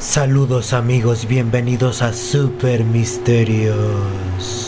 Saludos amigos, bienvenidos a Super Misterios.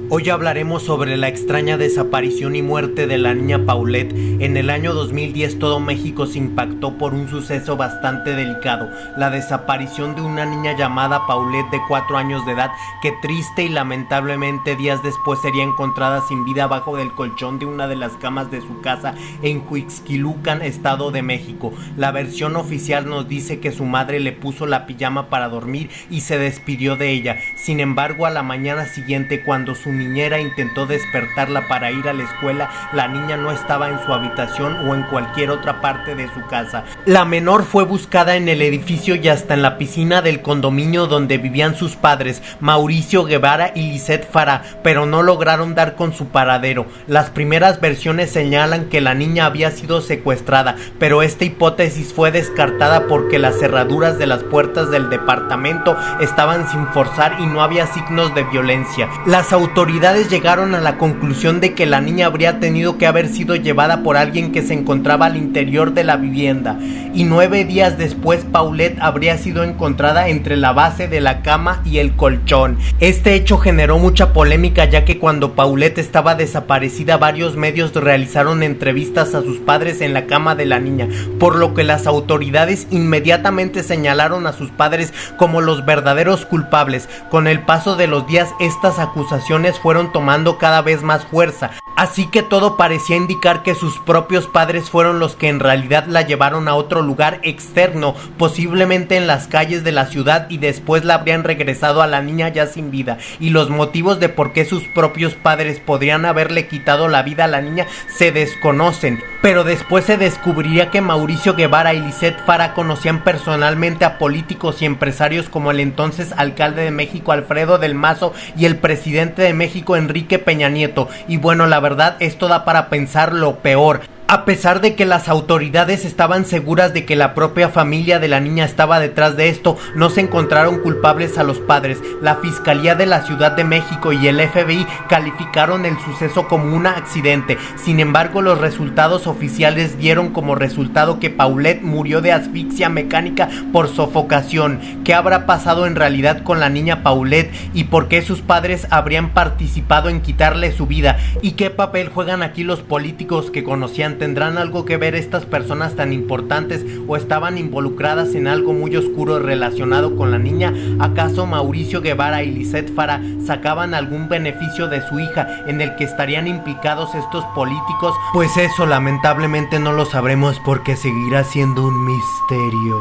Hoy hablaremos sobre la extraña desaparición y muerte de la niña Paulette. En el año 2010 todo México se impactó por un suceso bastante delicado, la desaparición de una niña llamada Paulette de 4 años de edad, que triste y lamentablemente días después sería encontrada sin vida abajo del colchón de una de las camas de su casa en Huixquilucan, Estado de México. La versión oficial nos dice que su madre le puso la pijama para dormir y se despidió de ella. Sin embargo, a la mañana siguiente, cuando su niñera intentó despertarla para ir a la escuela, la niña no estaba en su habitación o en cualquier otra parte de su casa. La menor fue buscada en el edificio y hasta en la piscina del condominio donde vivían sus padres, Mauricio Guevara y Lisette Farah, pero no lograron dar con su paradero. Las primeras versiones señalan que la niña había sido secuestrada, pero esta hipótesis fue descartada porque las cerraduras de las puertas del departamento estaban sin forzar y no había signos de violencia. Las autoridades llegaron a la conclusión de que la niña habría tenido que haber sido llevada por alguien que se encontraba al interior de la vivienda, y 9 días después Paulette habría sido encontrada entre la base de la cama y el colchón. Este hecho generó mucha polémica, ya que cuando Paulette estaba desaparecida varios medios realizaron entrevistas a sus padres en la cama de la niña, por lo que las autoridades inmediatamente señalaron a sus padres como los verdaderos culpables. Con el paso de los días, estas acusaciones fueron tomando cada vez más fuerza, así que todo parecía indicar que sus propios padres fueron los que en realidad la llevaron a otro lugar externo, posiblemente en las calles de la ciudad, y después la habrían regresado a la niña ya sin vida. Y los motivos de por qué sus propios padres podrían haberle quitado la vida a la niña se desconocen, pero después se descubriría que Mauricio Guevara y Lisette Farah conocían personalmente a políticos y empresarios como el entonces alcalde de México Alfredo del Mazo y el presidente de México Enrique Peña Nieto. Y bueno, la verdad, esto da para pensar lo peor. A pesar de que las autoridades estaban seguras de que la propia familia de la niña estaba detrás de esto, no se encontraron culpables a los padres. La Fiscalía de la Ciudad de México y el FBI calificaron el suceso como un accidente. Sin embargo, los resultados oficiales dieron como resultado que Paulette murió de asfixia mecánica por sofocación. ¿Qué habrá pasado en realidad con la niña Paulette y por qué sus padres habrían participado en quitarle su vida? ¿Y qué papel juegan aquí los políticos que conocían? ¿Tendrán algo que ver estas personas tan importantes o estaban involucradas en algo muy oscuro relacionado con la niña? ¿Acaso Mauricio Guevara y Lisette Farah sacaban algún beneficio de su hija en el que estarían implicados estos políticos? Pues eso lamentablemente no lo sabremos, porque seguirá siendo un misterio.